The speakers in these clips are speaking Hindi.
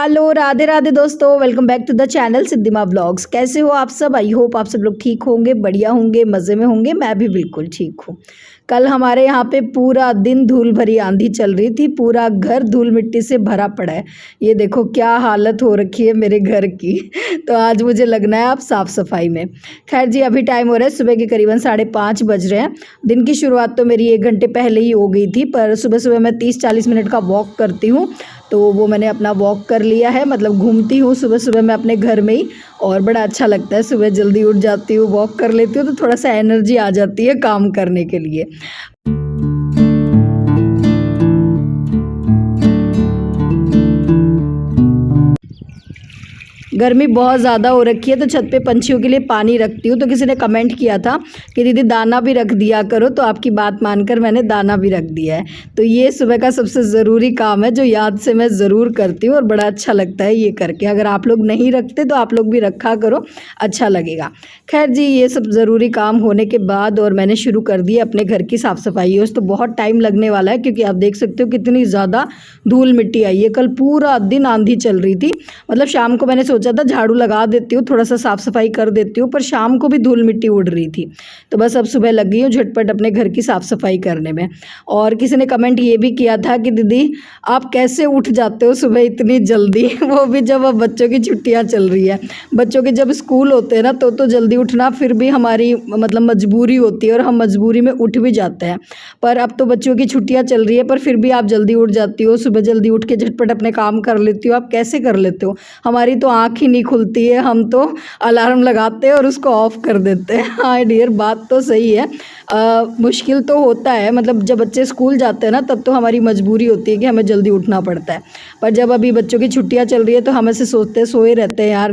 हेलो राधे राधे दोस्तों, welcome back to the channel Siddhima blogs. कैसे हो आप सब? आई होप आप सब लोग ठीक होंगे, बढ़िया होंगे, मज़े में होंगे। मैं भी बिल्कुल ठीक हूँ। कल हमारे यहाँ पे पूरा दिन धूल भरी आंधी चल रही थी, पूरा घर धूल मिट्टी से भरा पड़ा है। ये देखो क्या हालत हो रखी है मेरे घर की। तो आज मुझे लगना है आप साफ़ सफाई में। खैर जी, अभी टाइम हो रहा है सुबह के करीबन 5:30 बज रहे हैं। दिन की शुरुआत तो मेरी 1 घंटे पहले ही हो गई थी, पर सुबह सुबह मैं 30-40 मिनट का वॉक करती हूँ, तो वो मैंने अपना वॉक कर लिया है। मतलब घूमती हूँ सुबह सुबह मैं अपने घर में ही, और बड़ा अच्छा लगता है। सुबह जल्दी उठ जाती हूँ, वॉक कर लेती हूँ, तो थोड़ा सा एनर्जी आ जाती है काम करने के लिए। गर्मी बहुत ज़्यादा हो रखी है, तो छत पे पंछियों के लिए पानी रखती हूँ। तो किसी ने कमेंट किया था कि दीदी दाना भी रख दिया करो, तो आपकी बात मानकर मैंने दाना भी रख दिया है। तो ये सुबह का सबसे ज़रूरी काम है जो याद से मैं ज़रूर करती हूँ, और बड़ा अच्छा लगता है ये करके। अगर आप लोग नहीं रखते तो आप लोग भी रखा करो, अच्छा लगेगा। खैर जी, ये सब ज़रूरी काम होने के बाद और मैंने शुरू कर दी अपने घर की साफ़ सफाई। उस तो बहुत टाइम लगने वाला है, क्योंकि आप देख सकते हो कितनी ज़्यादा धूल मिट्टी आई है। कल पूरा दिन आंधी चल रही थी। मतलब शाम को मैंने सोचा था झाड़ू लगा देती हूँ, थोड़ा सा साफ़ सफाई कर देती हूँ, पर शाम को भी धूल मिट्टी उड़ रही थी। तो बस अब सुबह लग गई हूँ झटपट अपने घर की साफ़ सफाई करने में। और किसी ने कमेंट ये भी किया था कि दीदी आप कैसे उठ जाते हो सुबह इतनी जल्दी वो भी जब अब बच्चों की छुट्टियाँ चल रही है। बच्चों के जब स्कूल होते हैं ना, तो जल्दी उठना फिर भी हमारी मतलब मजबूरी होती है, और हम मजबूरी में उठ भी जाते हैं। पर अब तो बच्चों की छुट्टियाँ चल रही है, पर फिर भी आप जल्दी उठ जाती हो, सुबह जल्दी उठ के झटपट अपने काम कर लेती हो। आप कैसे कर लेते हो? हमारी तो आँख ही नहीं खुलती है, हम तो अलार्म लगाते हैं और उसको ऑफ कर देते हैं। हाँ डियर, बात तो सही है। मुश्किल तो होता है, मतलब जब बच्चे स्कूल जाते हैं ना, तब तो हमारी मजबूरी होती है कि हमें जल्दी उठना पड़ता है। पर जब अभी बच्चों की छुट्टियां चल रही है, तो हम ऐसे सोचते हैं, सोए रहते हैं यार।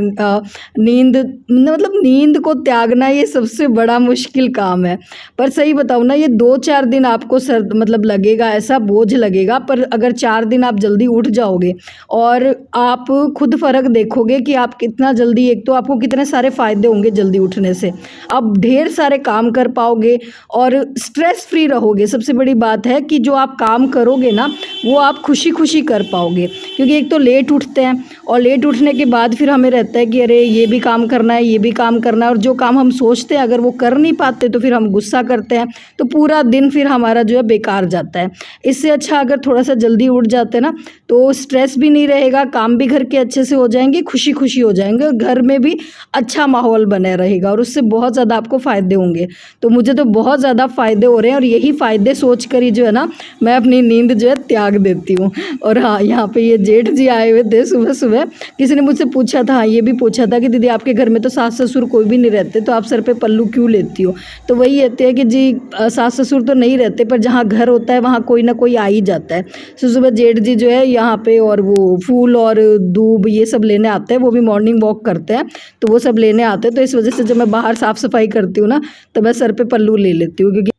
नींद मतलब नींद को त्यागना ये सबसे बड़ा मुश्किल काम है। पर सही बताऊँ ना, ये 2-4 दिन आपको मतलब लगेगा, ऐसा बोझ लगेगा। पर अगर 4 दिन आप जल्दी उठ जाओगे, और आप खुद फ़र्क देखोगे कि आप कितना जल्दी, एक तो आपको कितने सारे फ़ायदे होंगे जल्दी उठने से। आप ढेर सारे काम कर पाओगे और स्ट्रेस फ्री रहोगे। सबसे बड़ी बात है कि जो आप काम करोगे ना, वो आप खुशी खुशी कर पाओगे। क्योंकि एक तो लेट उठते हैं, और लेट उठने के बाद फिर हमें रहता है कि अरे ये भी काम करना है, ये भी काम करना है, और जो काम हम सोचते हैं अगर वो कर नहीं पाते तो फिर हम गुस्सा करते हैं। तो पूरा दिन फिर हमारा जो है बेकार जाता है। इससे अच्छा अगर थोड़ा सा जल्दी उठ जाते हैं ना, तो स्ट्रेस भी नहीं रहेगा, काम भी घर के अच्छे से हो जाएंगे, खुशी खुशी हो जाएंगे, और घर में भी अच्छा माहौल बने रहेगा, और उससे बहुत ज़्यादा आपको फ़ायदे होंगे। तो मुझे तो बहुत ज़्यादा फ़ायदे हो रहे हैं, और यही फ़ायदे सोच कर ही जो है ना, मैं अपनी नींद जो है त्याग देती हूँ। और हाँ, यहाँ पे ये जेठ जी आए हुए थे सुबह सुबह। किसी ने मुझसे पूछा था, हाँ ये भी पूछा था कि दीदी आपके घर में तो सास ससुर कोई भी नहीं रहते, तो आप सर पे पल्लू क्यों लेती हो? तो वही कहते हैं कि जी सास ससुर तो नहीं रहते, पर जहाँ घर होता है वहाँ कोई ना कोई आ ही जाता है। तो सुबह जेठ जी जो है यहाँ पे, और वो फूल और दूब ये सब लेने आते हैं। वो भी मॉर्निंग वॉक करते हैं, तो वो सब लेने आते हैं। तो इस वजह से जब मैं बाहर साफ़ सफाई करती हूँ ना, तो मैं सर पे पल्लू ले लेती हूँ। क्योंकि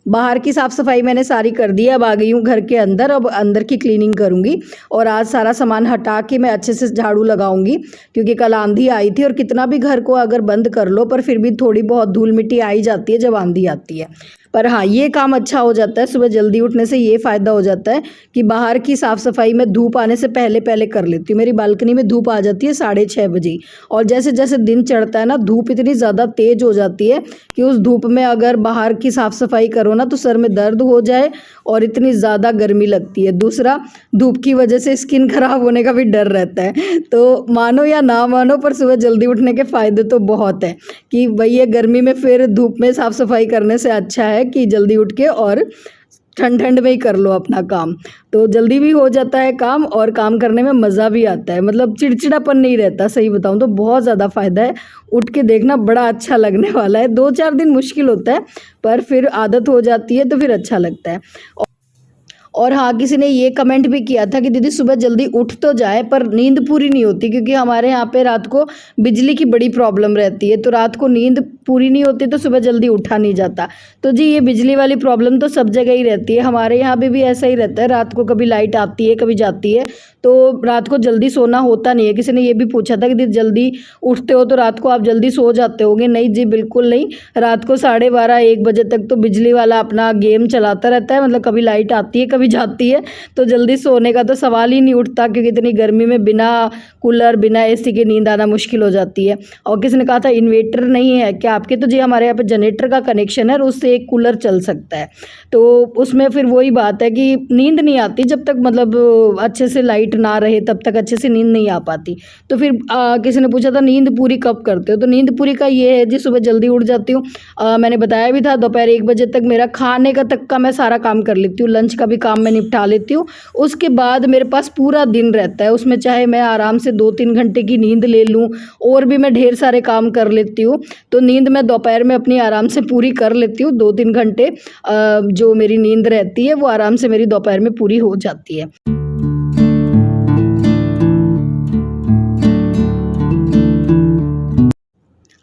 बाहर की साफ़ सफाई मैंने सारी कर दी है, अब आ गई हूँ घर के अंदर। अब अंदर की क्लीनिंग करूँगी, और आज सारा सामान हटा के मैं अच्छे से झाड़ू लगाऊंगी। क्योंकि कल आंधी आई थी, और कितना भी घर को अगर बंद कर लो, पर फिर भी थोड़ी बहुत धूल मिट्टी आई जाती है जब आंधी आती है। पर हाँ, ये काम अच्छा हो जाता है सुबह जल्दी उठने से। ये फ़ायदा हो जाता है कि बाहर की साफ़ सफाई मैं धूप आने से पहले पहले कर लेती हूँ। मेरी बालकनी में धूप आ जाती है 6:30 बजे, और जैसे जैसे दिन चढ़ता है ना, धूप इतनी ज़्यादा तेज़ हो जाती है कि उस धूप में अगर बाहर की साफ़ सफाई करो ना, तो सर में दर्द हो जाए, और इतनी ज़्यादा गर्मी लगती है। दूसरा, धूप की वजह से स्किन खराब होने का भी डर रहता है। तो मानो या ना मानो, पर सुबह जल्दी उठने के फ़ायदे तो बहुत है। कि भाई ये गर्मी में फिर धूप में साफ़ सफाई करने से अच्छा है कि जल्दी उठ के और ठंड ठंड में ही कर लो अपना काम। तो जल्दी भी हो जाता है काम, और काम करने में मज़ा भी आता है। मतलब चिड़चिड़ापन नहीं रहता। सही बताऊं तो बहुत ज़्यादा फ़ायदा है। उठ के देखना, बड़ा अच्छा लगने वाला है। 2-4 दिन मुश्किल होता है, पर फिर आदत हो जाती है तो फिर अच्छा लगता है। और हाँ, किसी ने ये कमेंट भी किया था कि दीदी सुबह जल्दी उठ तो जाए पर नींद पूरी नहीं होती, क्योंकि हमारे यहाँ पे रात को बिजली की बड़ी प्रॉब्लम रहती है, तो रात को नींद पूरी नहीं होती तो सुबह जल्दी उठा नहीं जाता। तो जी ये बिजली वाली प्रॉब्लम तो सब जगह ही रहती है, हमारे यहाँ पे भी ऐसा ही रहता है, रात को कभी लाइट आती है कभी जाती है, तो रात को जल्दी सोना होता नहीं है। किसी ने ये भी पूछा था कि दीदी जल्दी उठते हो तो रात को आप जल्दी सो जाते होगे? नहीं जी, बिल्कुल नहीं। रात को 12:30-1 बजे तक तो बिजली वाला अपना गेम चलाता रहता है, मतलब कभी लाइट आती है कभी जाती है, तो जल्दी सोने का तो सवाल ही नहीं उठता, क्योंकि इतनी गर्मी में बिना कूलर बिना एसी के नींद आना मुश्किल हो जाती है। और किसी ने कहा था इन्वेटर नहीं है क्या आपके? तो जी हमारे यहाँ पे जनरेटर का कनेक्शन है और उससे एक कूलर चल सकता है, तो उसमें फिर वही बात है कि नींद नहीं आती जब तक मतलब अच्छे से लाइट ना रहे, तब तक अच्छे से नींद नहीं आ पाती। तो फिर किसी ने पूछा था नींद पूरी कब करते हो? तो नींद पूरी का ये है जी, सुबह जल्दी उठ जाती हूँ। मैंने बताया भी था दोपहर 1 बजे तक मेरा खाने का तक का मैं सारा काम कर लेती हूँ, लंच का भी काम मैं निपटा लेती हूँ। उसके बाद मेरे पास पूरा दिन रहता है, उसमें चाहे मैं आराम से 2-3 घंटे की नींद ले लूँ और भी मैं ढेर सारे काम कर लेती हूँ। तो नींद मैं दोपहर में अपनी आराम से पूरी कर लेती हूँ, 2-3 घंटे जो मेरी नींद रहती है वो आराम से मेरी दोपहर में पूरी हो जाती है।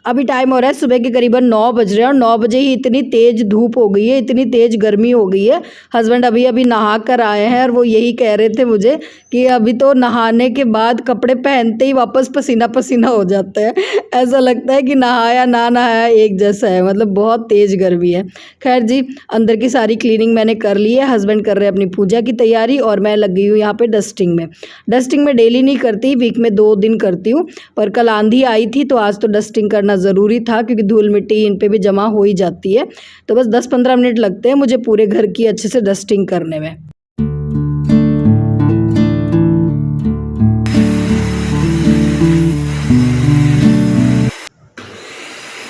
अभी टाइम हो रहा है सुबह के करीबन 9 बज रहे हैं और 9 बजे ही इतनी तेज़ धूप हो गई है, इतनी तेज़ गर्मी हो गई है। हस्बैंड अभी अभी नहा कर आए हैं और वो यही कह रहे थे मुझे कि अभी तो नहाने के बाद कपड़े पहनते ही वापस पसीना पसीना हो जाता है, ऐसा लगता है कि नहाया ना नहाया एक जैसा है, मतलब बहुत तेज़ गर्मी है। खैर जी, अंदर की सारी क्लीनिंग मैंने कर ली है, हस्बैंड कर रहे हैं अपनी पूजा की तैयारी और मैं लग गई हूँ यहाँ पे डस्टिंग में। डस्टिंग में डेली नहीं करती, वीक में 2 दिन करती हूँ, पर कल आंधी आई थी तो आज तो डस्टिंग करना ज़रूरी था, क्योंकि धूल मिट्टी इन पे भी जमा हो ही जाती है। तो बस 10-15 मिनट लगते हैं मुझे पूरे घर की अच्छे से डस्टिंग करने में।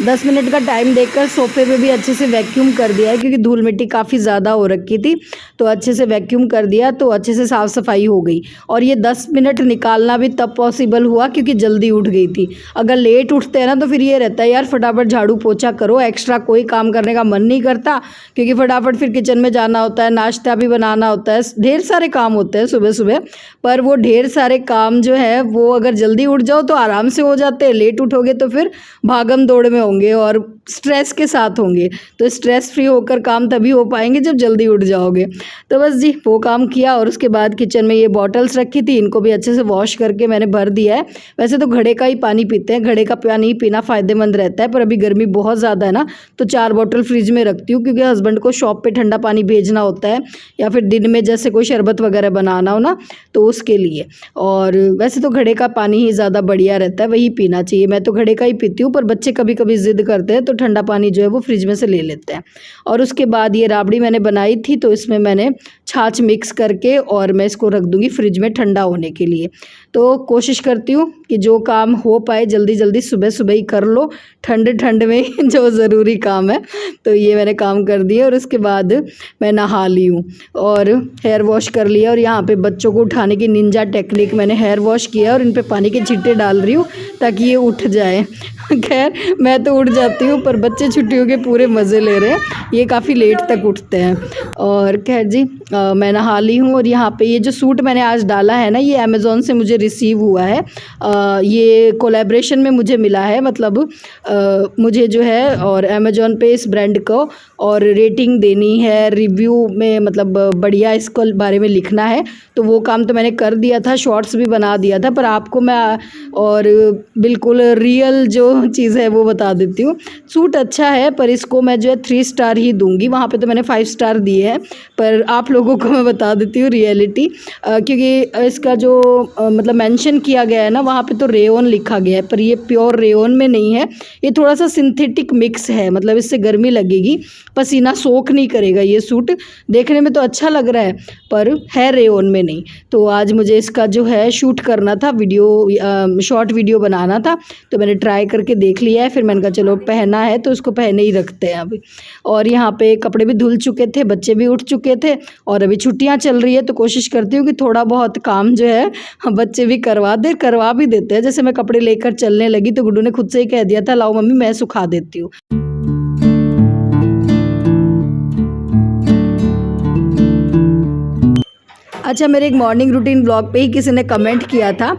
दस मिनट का टाइम देकर सोफे पे भी अच्छे से वैक्यूम कर दिया है, क्योंकि धूल मिट्टी काफ़ी ज़्यादा हो रखी थी, तो अच्छे से वैक्यूम कर दिया तो अच्छे से साफ़ सफाई हो गई। और ये 10 मिनट निकालना भी तब पॉसिबल हुआ क्योंकि जल्दी उठ गई थी। अगर लेट उठते हैं ना तो फिर ये रहता है यार फटाफट झाड़ू पोछा करो, एक्स्ट्रा कोई काम करने का मन नहीं करता, क्योंकि फटाफट फिर किचन में जाना होता है, नाश्ता भी बनाना होता है, ढेर सारे काम होते हैं सुबह सुबह। पर वो ढेर सारे काम जो है वो अगर जल्दी उठ जाओ तो आराम से हो जाते हैं, लेट उठोगे तो फिर भागम दौड़ में होंगे और स्ट्रेस के साथ होंगे। तो स्ट्रेस फ्री होकर काम तभी हो पाएंगे जब जल्दी उठ जाओगे। तो बस जी वो काम किया और उसके बाद किचन में ये बॉटल्स रखी थी, इनको भी अच्छे से वॉश करके मैंने भर दिया है। वैसे तो घड़े का ही पानी पीते हैं, घड़े का पानी पीना फ़ायदेमंद रहता है, पर अभी गर्मी बहुत ज़्यादा है ना, तो 4 बॉटल फ्रिज में रखती हूँ, क्योंकि हस्बैंड को शॉप पे ठंडा पानी भेजना होता है या फिर दिन में जैसे कोई शरबत वगैरह बनाना हो ना तो उसके लिए। और वैसे तो घड़े का पानी ही ज़्यादा बढ़िया रहता है, वही पीना चाहिए। मैं तो घड़े का ही पीती हूँ, पर बच्चे कभी कभी ज़िद करते हैं तो ठंडा पानी जो है वो फ्रिज में से ले लेते हैं। और उसके बाद ये राबड़ी मैंने बनाई थी, तो इसमें मैंने छाछ मिक्स करके और मैं इसको रख दूँगी फ्रिज में ठंडा होने के लिए। तो कोशिश करती हूँ कि जो काम हो पाए जल्दी जल्दी सुबह सुबह ही कर लो, ठंड ठंड में जो ज़रूरी काम है। तो ये मैंने काम कर दिया और उसके बाद मैं नहा ली हूँ और हेयर वॉश कर लिया। और यहाँ पे बच्चों को उठाने की निंजा टेक्निक, मैंने हेयर वॉश किया और इन पे पानी के छींटे डाल रही हूँ ताकि ये उठ जाए। खैर मैं तो उठ जाती हूँ, पर बच्चे छुट्टियों के पूरे मज़े ले रहे हैं, ये काफ़ी लेट तक उठते हैं। और खैर जी मैं नहा ली हूँ। और यहाँ पे ये जो सूट मैंने आज डाला है ना, ये अमेज़ॉन से मुझे रिसीव हुआ है। ये कोलैबोरेशन में मुझे मिला है, मतलब मुझे जो है और अमेज़ॉन पे इस ब्रांड को और रेटिंग देनी है, रिव्यू में मतलब बढ़िया इसको बारे में लिखना है। तो वो काम तो मैंने कर दिया था, शॉर्ट्स भी बना दिया था, पर आपको मैं और बिल्कुल रियल जो चीज़ है वो बता देती हूँ। सूट अच्छा है, पर इसको मैं जो है 3 स्टार ही दूंगी, वहाँ पे तो मैंने 5 स्टार दिए हैं, पर आप लोगों को मैं बता देती हूँ रियलिटी, क्योंकि इसका जो मतलब मेंशन किया गया है ना वहाँ पे तो रेयन लिखा गया है, पर ये प्योर रेयन में नहीं है, ये थोड़ा सा सिंथेटिक मिक्स है, मतलब इससे गर्मी लगेगी, पसीना सोख नहीं करेगा। ये सूट देखने में तो अच्छा लग रहा है पर है रेयन में नहीं। तो आज मुझे इसका जो है शूट करना था, वीडियो शॉर्ट वीडियो बनाना था, तो मैंने ट्राई करके देख लिया है, फिर मैंने कहा चलो पहना है तो उसको पहने ही रखते हैं अभी। और यहाँ पे कपड़े भी धुल चुके थे, बच्चे भी उठ चुके थे और अभी छुट्टियाँ चल रही है, तो कोशिश करती हूँ कि थोड़ा बहुत काम जो है बच्चे भी करवा भी देते हैं। जैसे मैं कपड़े लेकर चलने लगी तो गुड्डू ने खुद से ही कह दिया था लाओ मम्मी मैं सुखा देती हूँ। अच्छा, मेरे एक मॉर्निंग रूटीन ब्लॉग पे ही किसी ने कमेंट किया था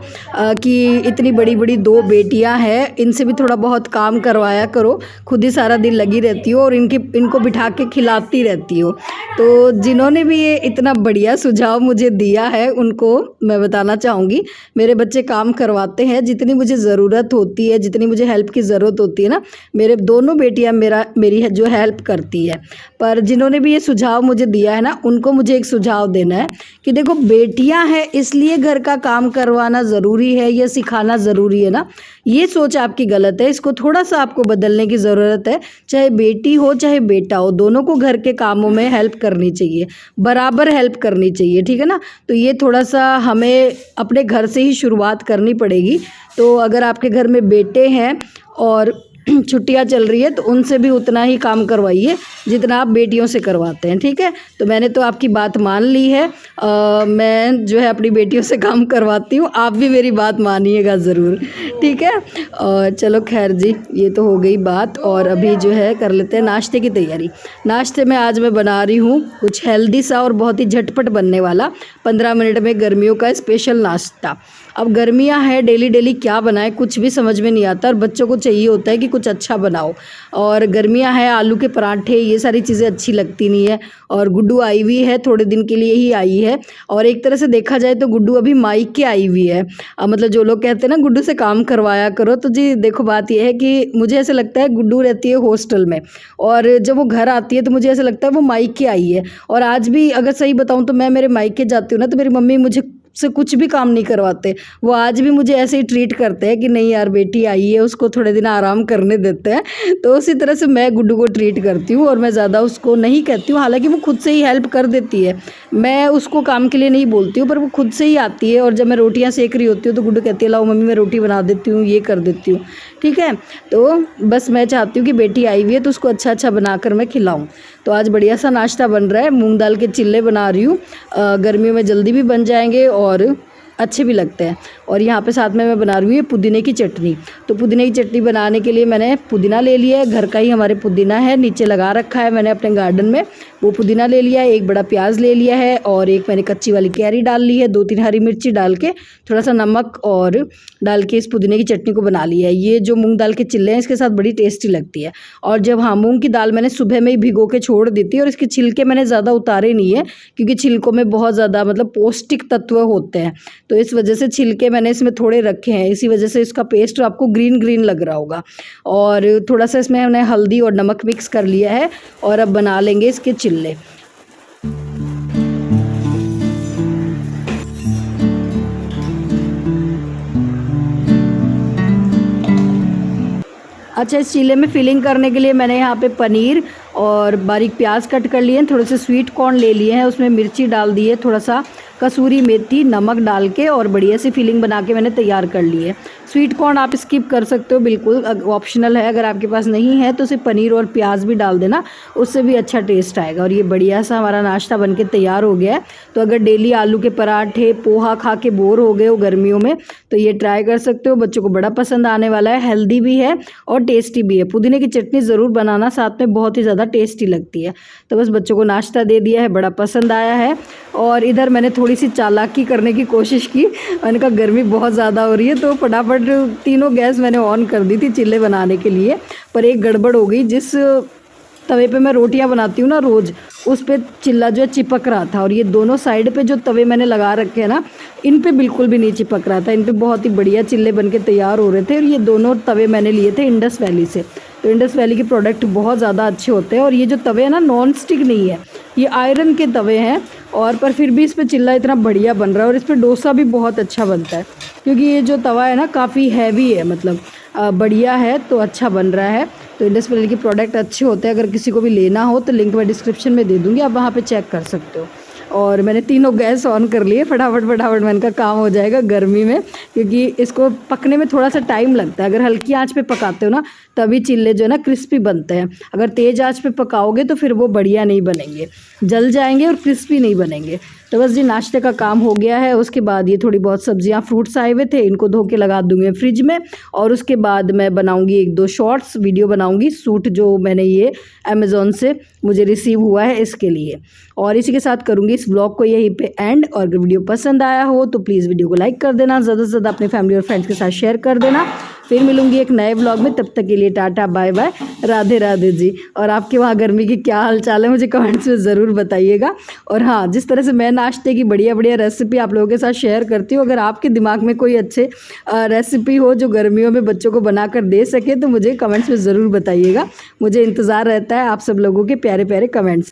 कि इतनी बड़ी बड़ी 2 बेटियां हैं, इनसे भी थोड़ा बहुत काम करवाया करो, खुद ही सारा दिन लगी रहती हो और इनको बिठा के खिलाती रहती हो। तो जिन्होंने भी ये इतना बढ़िया सुझाव मुझे दिया है उनको मैं बताना चाहूँगी, मेरे बच्चे काम करवाते हैं, जितनी मुझे ज़रूरत होती है, जितनी मुझे हेल्प की ज़रूरत होती है ना, मेरे दोनों बेटियाँ मेरी जो हेल्प करती है। पर जिन्होंने भी ये सुझाव मुझे दिया है ना, उनको मुझे एक सुझाव देना है कि देखो, बेटियां हैं इसलिए घर का काम करवाना ज़रूरी है या सिखाना ज़रूरी है ना, ये सोच आपकी गलत है। इसको थोड़ा सा आपको बदलने की ज़रूरत है। चाहे बेटी हो चाहे बेटा हो, दोनों को घर के कामों में हेल्प करनी चाहिए, बराबर हेल्प करनी चाहिए, ठीक है ना। तो ये थोड़ा सा हमें अपने घर से ही शुरुआत करनी पड़ेगी। तो अगर आपके घर में बेटे हैं और छुट्टियां चल रही है तो उनसे भी उतना ही काम करवाइए जितना आप बेटियों से करवाते हैं, ठीक है। तो मैंने तो आपकी बात मान ली है, मैं जो है अपनी बेटियों से काम करवाती हूँ, आप भी मेरी बात मानिएगा ज़रूर, ठीक है। और चलो खैर जी, ये तो हो गई बात। और अभी जो है कर लेते हैं नाश्ते की तैयारी। नाश्ते में आज मैं बना रही हूँ कुछ हेल्दी सा और बहुत ही झटपट बनने वाला 15 मिनट में गर्मियों का स्पेशल नाश्ता। अब गर्मियाँ हैं, डेली डेली क्या बनाएं कुछ भी समझ में नहीं आता और बच्चों को चाहिए होता है कि कुछ अच्छा बनाओ। और गर्मियाँ हैं, आलू के पराठे ये सारी चीज़ें अच्छी लगती नहीं है। और गुड्डू आई हुई है, थोड़े दिन के लिए ही आई है, और एक तरह से देखा जाए तो गुड्डू अभी मायके आई हुई है। मतलब जो लोग कहते हैं ना गुड्डू से काम करवाया करो, तो जी देखो बात यह है कि मुझे ऐसे लगता है गुड्डू रहती है हॉस्टल में, और जब वो घर आती है तो मुझे ऐसा लगता है वो मायके आई है। और आज भी अगर सही बताऊँ तो मैं मेरे मायके जाती हूँ ना, तो मेरी मम्मी मुझे से कुछ भी काम नहीं करवाते। वो आज भी मुझे ऐसे ही ट्रीट करते हैं कि नहीं यार बेटी आई है, उसको थोड़े दिन आराम करने देते हैं। तो उसी तरह से मैं गुड्डू को ट्रीट करती हूँ और मैं ज़्यादा उसको नहीं कहती हूँ, हालांकि वो खुद से ही हेल्प कर देती है। मैं उसको काम के लिए नहीं बोलती हूँ, पर वो खुद से ही आती है। और जब मैं रोटियाँ सेक रही होती हूँ तो गुड्डू कहती है लाओ मम्मी मैं रोटी बना देती हूँ, ये कर देती हूँ, ठीक है। तो बस मैं चाहती हूँ कि बेटी आई हुई है तो उसको अच्छा अच्छा बनाकर मैं खिलाऊँ। तो आज बढ़िया सा नाश्ता बन रहा है, मूंग दाल के चिल्ले बना रही हूँ। गर्मियों में जल्दी भी बन जाएंगे और अच्छे भी लगते हैं। और यहाँ पे साथ में मैं बना रही हूँ ये पुदीने की चटनी। तो पुदीने की चटनी बनाने के लिए मैंने पुदीना ले लिया है, घर का ही हमारे पुदीना है, नीचे लगा रखा है मैंने अपने गार्डन में, वो पुदीना ले लिया है। एक बड़ा प्याज ले लिया है और एक मैंने कच्ची वाली कैरी डाल ली है, 2-3 हरी मिर्ची डाल के थोड़ा सा नमक और डाल के इस पुदीने की चटनी को बना लिया है। ये जो मूंग दाल के चिल्ले हैं इसके साथ बड़ी टेस्टी लगती है। और जब मूंग की दाल मैंने सुबह में ही भिगो के छोड़ दी थी, और इसके छिलके मैंने ज़्यादा उतारे नहीं है क्योंकि छिलकों में बहुत ज़्यादा मतलब पौष्टिक तत्व होते हैं, तो इस वजह से छिलके मैंने इसमें थोड़े रखे हैं, इसी वजह से इसका पेस्ट आपको ग्रीन ग्रीन लग रहा होगा। और थोड़ा सा इसमें हमने हल्दी और नमक मिक्स कर लिया है और अब बना लेंगे इसके चिल्ले। अच्छा, इस चीले में फिलिंग करने के लिए मैंने यहाँ पे पनीर और बारीक प्याज कट कर लिए हैं, थोड़े से स्वीट कॉर्न ले लिए हैं, उसमें मिर्ची डाल दी है, थोड़ा सा कसूरी मेथी, नमक डाल के और बढ़िया सी फिलिंग बना के मैंने तैयार कर ली है। स्वीट कॉर्न आप स्किप कर सकते हो, बिल्कुल ऑप्शनल है, अगर आपके पास नहीं है तो सिर्फ पनीर और प्याज भी डाल देना, उससे भी अच्छा टेस्ट आएगा। और ये बढ़िया सा हमारा नाश्ता बनके तैयार हो गया है। तो अगर डेली आलू के पराठे पोहा खा के बोर हो गए हो गर्मियों में तो ये ट्राई कर सकते हो, बच्चों को बड़ा पसंद आने वाला है, हेल्दी भी है और टेस्टी भी है। पुदीने की चटनी ज़रूर बनाना, साथ में बहुत ही ज़्यादा टेस्टी लगती है। तो बस बच्चों को नाश्ता दे दिया है, बड़ा पसंद आया है। और इधर मैंने थोड़ी सी चालाकी करने की कोशिश की, मैंने कहा गर्मी बहुत ज़्यादा हो रही है तो फटाफट तीनों गैस मैंने ऑन कर दी थी चिल्ले बनाने के लिए। पर एक गड़बड़ हो गई, जिस तवे पे मैं रोटियां बनाती हूँ ना रोज़, उस पे चिल्ला जो है चिपक रहा था। और ये दोनों साइड पे जो तवे मैंने लगा रखे हैं ना, इन पे बिल्कुल भी नहीं चिपक रहा था, इन पे बहुत ही बढ़िया चिल्ले बन के तैयार हो रहे थे। और ये दोनों तवे मैंने लिए थे इंडस वैली से, तो इंडस वैली के प्रोडक्ट बहुत ज़्यादा अच्छे होते हैं। और ये जो तवे हैं ना नॉन स्टिक नहीं है, ये आयरन के तवे हैं, और पर फिर भी इस पर चिल्ला इतना बढ़िया बन रहा है। और इस पर डोसा भी बहुत अच्छा बनता है क्योंकि ये जो तवा है ना काफ़ी हैवी है, मतलब बढ़िया है, तो अच्छा बन रहा है। तो इंडस वैली के प्रोडक्ट अच्छे होते हैं, अगर किसी को भी लेना हो तो लिंक मैं डिस्क्रिप्शन में दे दूँगी, आप वहाँ पे चेक कर सकते हो। और मैंने तीनों गैस ऑन कर लिए, फटाफट मैंने का काम हो जाएगा गर्मी में, क्योंकि इसको पकने में थोड़ा सा टाइम लगता है। अगर हल्की आंच पे पकाते हो ना तभी चिल्ले जो है ना क्रिस्पी बनते हैं, अगर तेज़ आंच पे पकाओगे तो फिर वो बढ़िया नहीं बनेंगे, जल जाएंगे और क्रिस्पी नहीं बनेंगे। तो तो बस जी नाश्ते का काम हो गया है। उसके बाद ये थोड़ी बहुत सब्जियां फ्रूट्स आए हुए थे, इनको धो के लगा दूंगी फ्रिज में। और उसके बाद मैं बनाऊंगी 1-2 शॉर्ट्स वीडियो बनाऊंगी, सूट जो मैंने ये अमेज़ॉन से मुझे रिसीव हुआ है इसके लिए। और इसी के साथ करूंगी इस व्लॉग को यहीं पे एंड। और अगर वीडियो पसंद आया हो तो प्लीज़ वीडियो को लाइक कर देना, ज़्यादा से ज़्यादा अपने फैमिली और फ्रेंड्स के साथ शेयर कर देना। फिर मिलूंगी एक नए व्लॉग में, तब तक के लिए tata bye bye, Radhe Radhe ji. और आपके वहाँ गर्मी की क्या हाल चाल है मुझे कमेंट्स में ज़रूर बताइएगा। और हाँ, जिस तरह से मैं नाश्ते की बढ़िया बढ़िया रेसिपी आप लोगों के साथ शेयर करती हूँ, अगर आपके दिमाग में कोई अच्छे रेसिपी हो जो गर्मियों में बच्चों को बना कर दे सके तो मुझे कमेंट्स में ज़रूर बताइएगा। मुझे इंतज़ार रहता है आप सब लोगों के प्यारे प्यारे कमेंट्स।